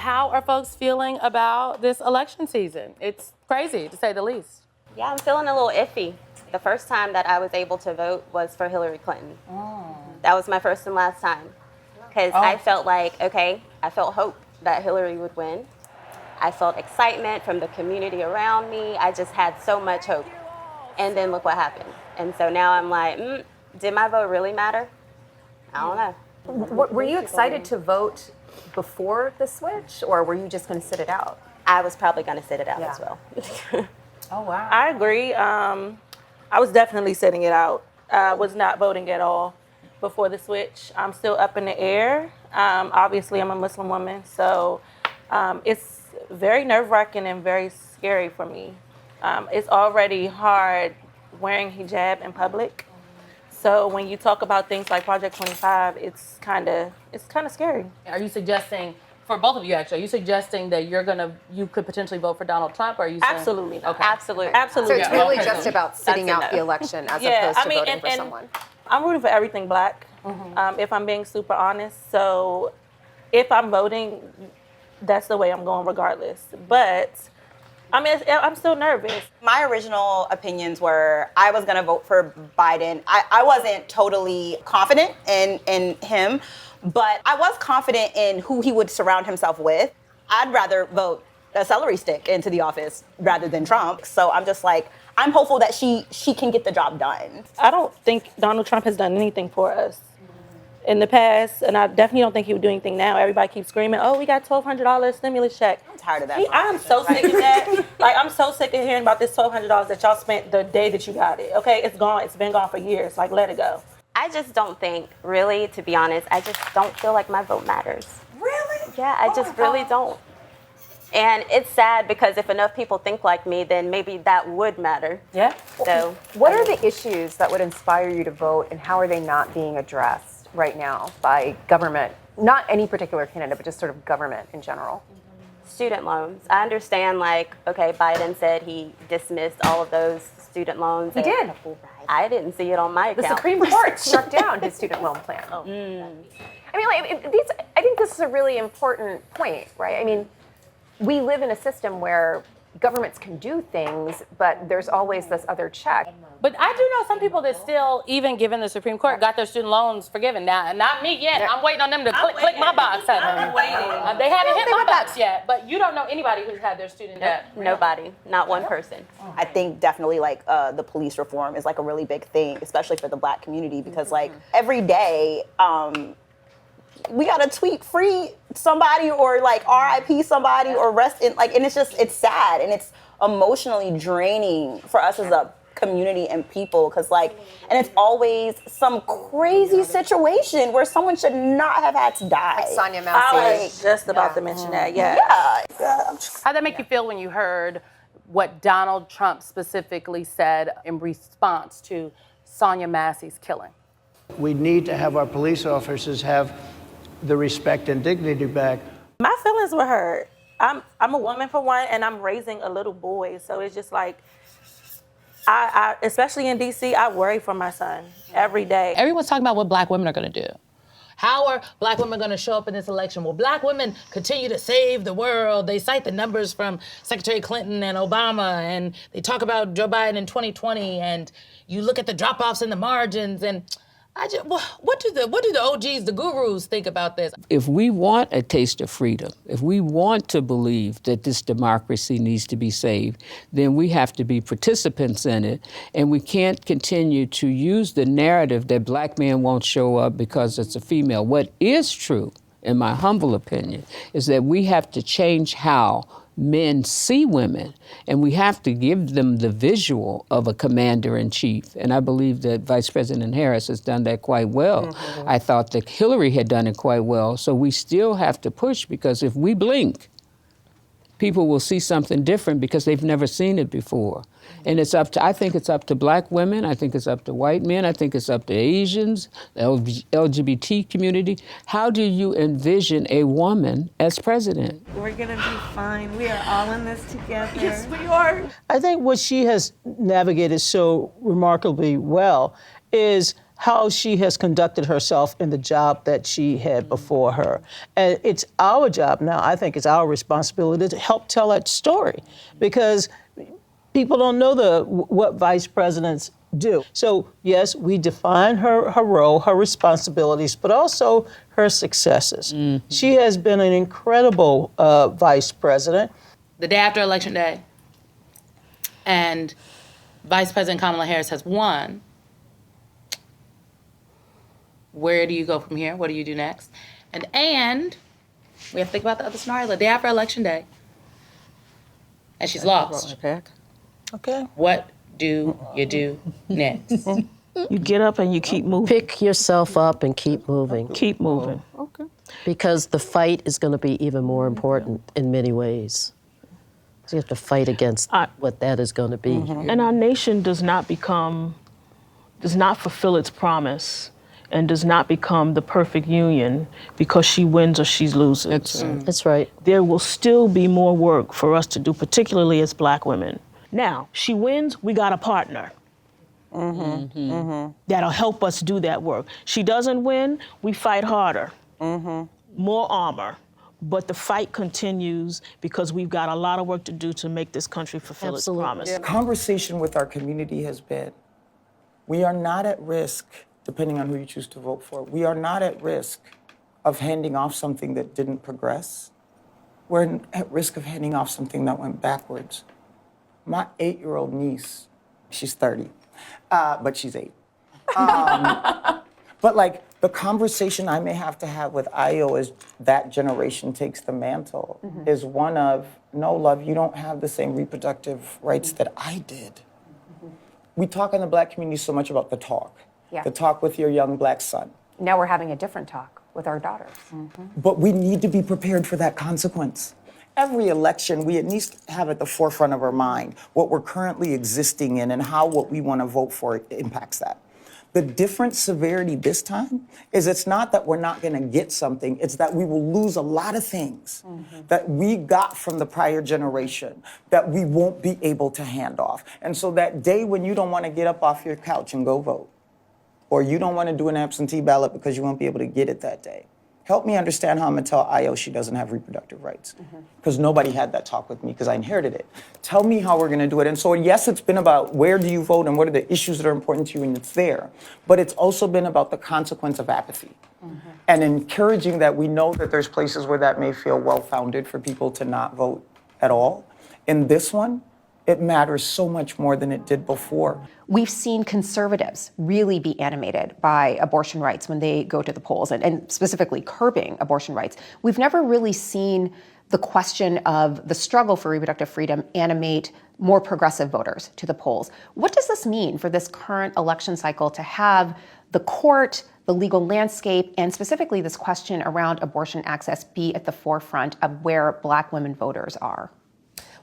how are folks feeling about this election season? It's crazy, to say the least. Yeah, I'm feeling a little iffy. The first time that I was able to vote was for Hillary Clinton. That was my first and last time. Because I felt like, okay, I felt hope that Hillary would win. I felt excitement from the community around me. I just had so much hope. And then look what happened. And so now I'm like, did my vote really matter? I don't know. Were you excited to vote before the switch, or were you just going to sit it out? I was probably going to sit it out as well. Oh, wow. I agree. I was definitely sitting it out. I was not voting at all before the switch. I'm still up in the air. Obviously, I'm a Muslim woman, so it's very nerve-wracking and very scary for me. It's already hard wearing hijab in public. So when you talk about things like Project 25, it's kind of scary. Are you suggesting, for both of you actually, are you suggesting that you could potentially vote for Donald Trump, or are you saying? Absolutely not. Okay. Absolutely. Absolutely. So it's really Okay. just about sitting out the election as opposed to voting for someone. I'm rooting for everything black, if I'm being super honest. So if I'm voting, that's the way I'm going regardless. But I mean, I'm still nervous. My original opinions were I was going to vote for Biden. I wasn't totally confident in him, but I was confident in who he would surround himself with. I'd rather vote a celery stick into the office rather than Trump. So I'm just like, I'm hopeful that she can get the job done. I don't think Donald Trump has done anything for us in the past, and I definitely don't think he would do anything now. Everybody keeps screaming, oh, we got $1,200 stimulus check. I'm tired of that. I'm so sick of that. Like, I'm so sick of hearing about this $1,200 that y'all spent the day that you got it. Okay, it's gone. It's been gone for years. Like, let it go. I just don't think, really, to be honest, I just don't feel like my vote matters. Really? Yeah, I just really don't. And it's sad because if enough people think like me, then maybe that would matter. Yeah. So, What are the issues that would inspire you to vote, and how are they not being addressed right now by government? Not any particular candidate, but just sort of government in general. student loans. I understand, like, okay, Biden said he dismissed all of those student loans. He did. I didn't see it on my account. The Supreme Court struck down his student loan plan. I mean, like, I think this is a really important point, right? I mean, we live in a system where governments can do things, but there's always this other check. But I do know some people that still, even given the Supreme Court, got their student loans forgiven. Now, not me yet. I'm waiting on them to click my box. They haven't hit my box yet, but you don't know anybody who's had their student debt. Nobody, not one person. I think definitely like the police reform is like a really big thing, especially for the Black community, because like every day we gotta tweet free somebody or like RIP somebody or rest in like, and it's sad and it's emotionally draining for us as a community and people, because like, and it's always some crazy situation where someone should not have had to die. Like Sonia I Massey. was just about to mention that. Yeah. How'd that make you feel when you heard what Donald Trump specifically said in response to Sonia Massey's killing? We need to have our police officers have the respect and dignity back. My feelings were hurt. I'm a woman for one, and I'm raising a little boy, so it's just like, I especially in DC, I worry for my son every day. Everyone's talking about what Black women are going to do. How are Black women going to show up in this election? Will Black women continue to save the world? They cite the numbers from Secretary Clinton and Obama, and they talk about Joe Biden in 2020, and you look at the drop-offs in the margins, and what do the OGs, the gurus, think about this? If we want a taste of freedom, if we want to believe that this democracy needs to be saved, then we have to be participants in it. And we can't continue to use the narrative that Black men won't show up because it's a female. What is true, in my humble opinion, is that we have to change how men see women, and we have to give them the visual of a commander-in-chief. And I believe that Vice President Harris has done that quite well. I thought that Hillary had done it quite well. So we still have to push, because if we blink, people will see something different because they've never seen it before. And I think it's up to Black women, I think it's up to white men, I think it's up to Asians, the LGBT community. How do you envision a woman as president? We're gonna be fine. We are all in this together. Yes, we are. I think what she has navigated so remarkably well is how she has conducted herself in the job that she had before her. And it's our job now, I think it's our responsibility to help tell that story, because people don't know what vice presidents do. So yes, we define her role, her responsibilities, but also her successes. She has been an incredible vice president. The day after Election Day, and Vice President Kamala Harris has won, where do you go from here? What do you do next? And we have to think about the other scenario. The day after Election Day, and she's lost. Okay. What do you do next? You get up and you keep moving. Pick yourself up and keep moving. Keep moving. Okay. Because the fight is going to be even more important in many ways. So you have to fight against what that is going to be. And our nation does not fulfill its promise and does not become the perfect union because she wins or she loses. That's right. There will still be more work for us to do, particularly as Black women. Now, she wins, we got a partner. That'll help us do that work. She doesn't win, we fight harder. More armor. But the fight continues because we've got a lot of work to do to make this country fulfill its promise. The conversation with our community has been, we are not at risk, depending on who you choose to vote for, we are not at risk of handing off something that didn't progress. We're at risk of handing off something that went backwards. My 8-year-old niece, she's 30, but she's 8. But like, the conversation I may have to have with Io as that generation takes the mantle is one of, no, love, you don't have the same reproductive rights that I did. We talk in the Black community so much about the talk with your young Black son. Now we're having a different talk with our daughters. But we need to be prepared for that consequence. Every election, we at least have at the forefront of our mind what we're currently existing in and how what we want to vote for impacts that. The different severity this time is it's not that we're not going to get something, it's that we will lose a lot of things that we got from the prior generation that we won't be able to hand off. And so that day when you don't want to get up off your couch and go vote, or you don't want to do an absentee ballot because you won't be able to get it that day, help me understand how I'm going to tell Io she doesn't have reproductive rights. Because nobody had that talk with me because I inherited it. Tell me how we're going to do it. And so, yes, it's been about where do you vote and what are the issues that are important to you, and it's there. But it's also been about the consequence of apathy. And encouraging that we know that there's places where that may feel well-founded for people to not vote at all. In this one, it matters so much more than it did before. We've seen conservatives really be animated by abortion rights when they go to the polls, and specifically curbing abortion rights. We've never really seen the question of the struggle for reproductive freedom animate more progressive voters to the polls. What does this mean for this current election cycle to have the court, the legal landscape, and specifically this question around abortion access be at the forefront of where Black women voters are?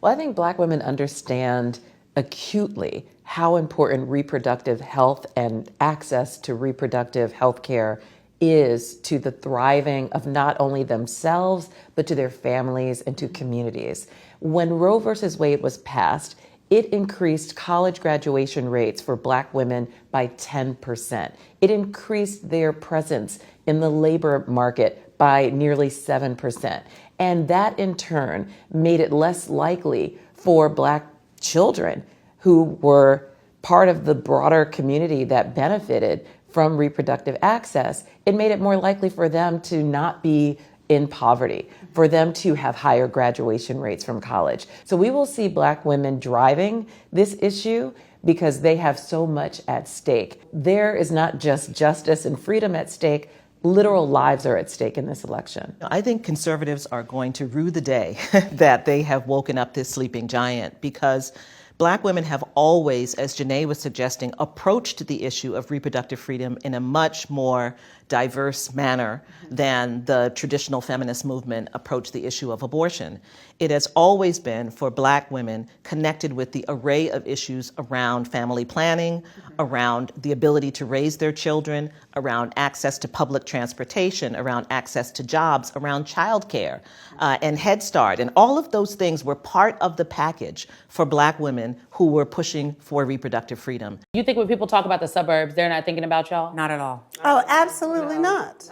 Well, I think Black women understand acutely how important reproductive health and access to reproductive health care is to the thriving of not only themselves, but to their families and to communities. When Roe versus Wade was passed, it increased college graduation rates for Black women by 10%. It increased their presence in the labor market by nearly 7%. And that in turn made it less likely for Black children who were part of the broader community that benefited from reproductive access. It made it more likely for them to not be in poverty, for them to have higher graduation rates from college. So we will see Black women driving this issue because they have so much at stake. There is not just justice and freedom at stake, literal lives are at stake in this election. I think conservatives are going to rue the day that they have woken up this sleeping giant, because Black women have always, as Janae was suggesting, approached the issue of reproductive freedom in a much more diverse manner than the traditional feminist movement approached the issue of abortion. It has always been, for Black women, connected with the array of issues around family planning, around the ability to raise their children, around access to public transportation, around access to jobs, around childcare, and Head Start. And all of those things were part of the package for Black women women who were pushing for reproductive freedom. You think when people talk about the suburbs, they're not thinking about y'all? Not at all. Oh, absolutely not.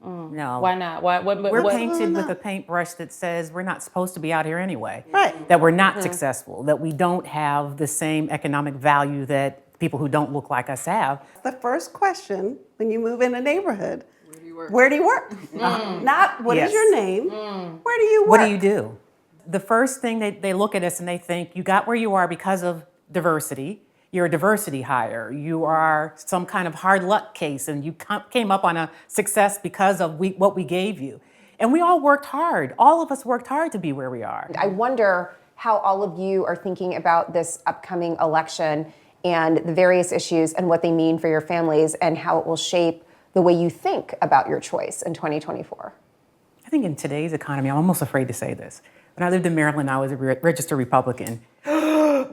No. Why not? We're painted with a paintbrush that says we're not supposed to be out here anyway. Right. That we're not successful, that we don't have the same economic value that people who don't look like us have. The first question when you move in a neighborhood, where do you work? Not what is your name, where do you work? What do you do? The first thing they look at us and they think, you got where you are because of diversity. You're a diversity hire. You are some kind of hard luck case and you came up on a success because of what we gave you. And we all worked hard. All of us worked hard to be where we are. I wonder how all of you are thinking about this upcoming election and the various issues and what they mean for your families and how it will shape the way you think about your choice in 2024. I think in today's economy, I'm almost afraid to say this. When I lived in Maryland, I was a registered Republican. Whoa!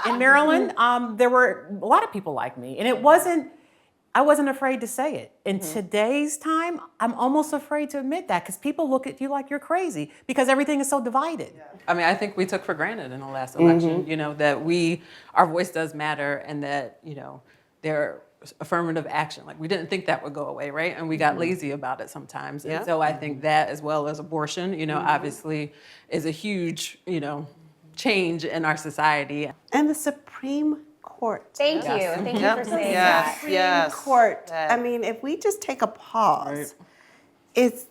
In Maryland, there were a lot of people like me, and I wasn't afraid to say it. In today's time, I'm almost afraid to admit that because people look at you like you're crazy because everything is so divided. I mean, I think we took for granted in the last election, you know, that our voice does matter and that, you know, there's affirmative action. Like we didn't think that would go away, right? And we got lazy about it sometimes. And so I think that as well as abortion, you know, obviously is a huge, you know, change in our society. And the Supreme Court. Thank you. Thank you for saying that. Supreme Court. I mean, if we just take a pause, it's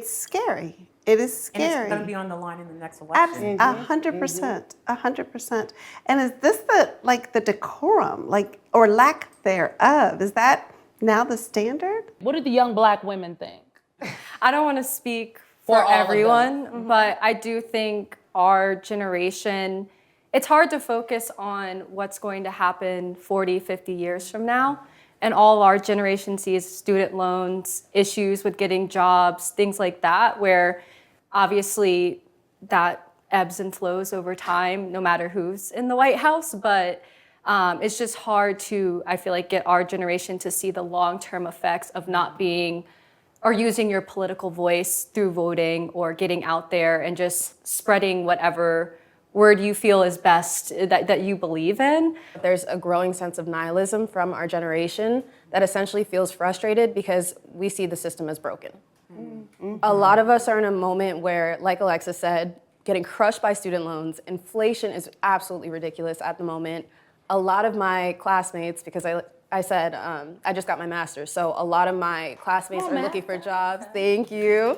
scary. It is scary. And it's going to be on the line in the next election. 100%, 100%. And is this the decorum, or lack thereof? Is that now the standard? What do the young Black women think? I don't want to speak For for all of them. everyone, but I do think our generation, it's hard to focus on what's going to happen 40, 50 years from now. And all our generation sees student loans, issues with getting jobs, things like that, where obviously that ebbs and flows over time, no matter who's in the White House. But it's just hard to, I feel like, get our generation to see the long-term effects of not being or using your political voice through voting or getting out there and just spreading whatever word you feel is best that you believe in. There's a growing sense of nihilism from our generation that essentially feels frustrated because we see the system as broken. A lot of us are in a moment where, like Alexa said, getting crushed by student loans. Inflation is absolutely ridiculous at the moment. A lot of my classmates, because I said I just got my master's, so a lot of my classmates are looking for jobs. Thank you.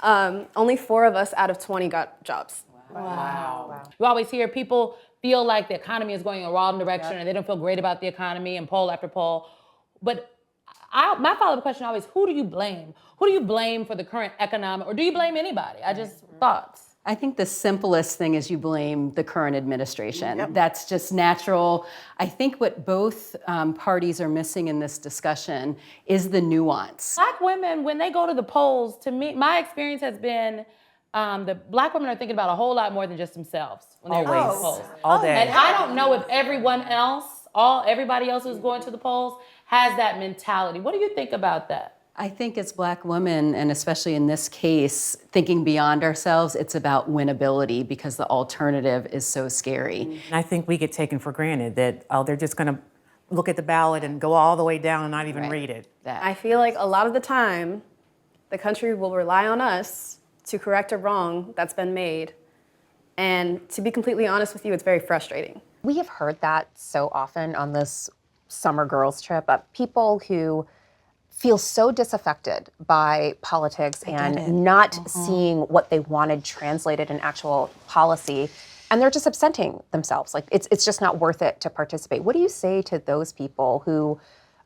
Only 4 of us out of 20 got jobs. Wow. You always hear people feel like the economy is going in a wrong direction and they don't feel great about the economy and poll after poll. But my follow-up question always, who do you blame? Who do you blame for the current economic, or do you blame anybody? Thoughts. I think the simplest thing is you blame the current administration. That's just natural. I think what both parties are missing in this discussion is the nuance. Black women, when they go to the polls, to me, my experience has been the Black women are thinking about a whole lot more than just themselves when they're going to the polls. All day. And I don't know if everyone else, everybody else who's going to the polls has that mentality. What do you think about that? I think as Black women, and especially in this case, thinking beyond ourselves, it's about winnability because the alternative is so scary. And I think we get taken for granted that, they're just going to look at the ballot and go all the way down and not even read it. I feel like a lot of the time, the country will rely on us to correct a wrong that's been made. And to be completely honest with you, it's very frustrating. We have heard that so often on this summer girls trip. People who feel so disaffected by politics and not seeing what they wanted translated in actual policy, and they're just absenting themselves. Like it's just not worth it to participate. What do you say to those people who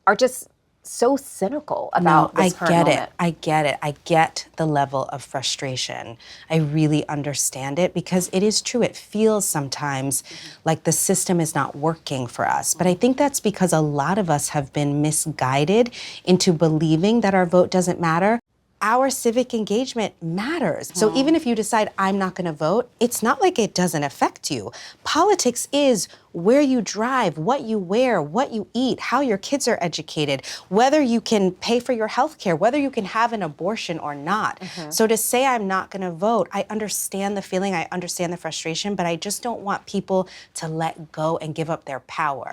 are just so cynical about this current moment? I get it. I get the level of frustration. I really understand it because it is true. It feels sometimes like the system is not working for us. But I think that's because a lot of us have been misguided into believing that our vote doesn't matter. our civic engagement matters. So even if you decide I'm not going to vote, it's not like it doesn't affect you. Politics is where you drive, what you wear, what you eat, how your kids are educated, whether you can pay for your health care, whether you can have an abortion or not. So to say I'm not going to vote, I understand the feeling, I understand the frustration, but I just don't want people to let go and give up their power.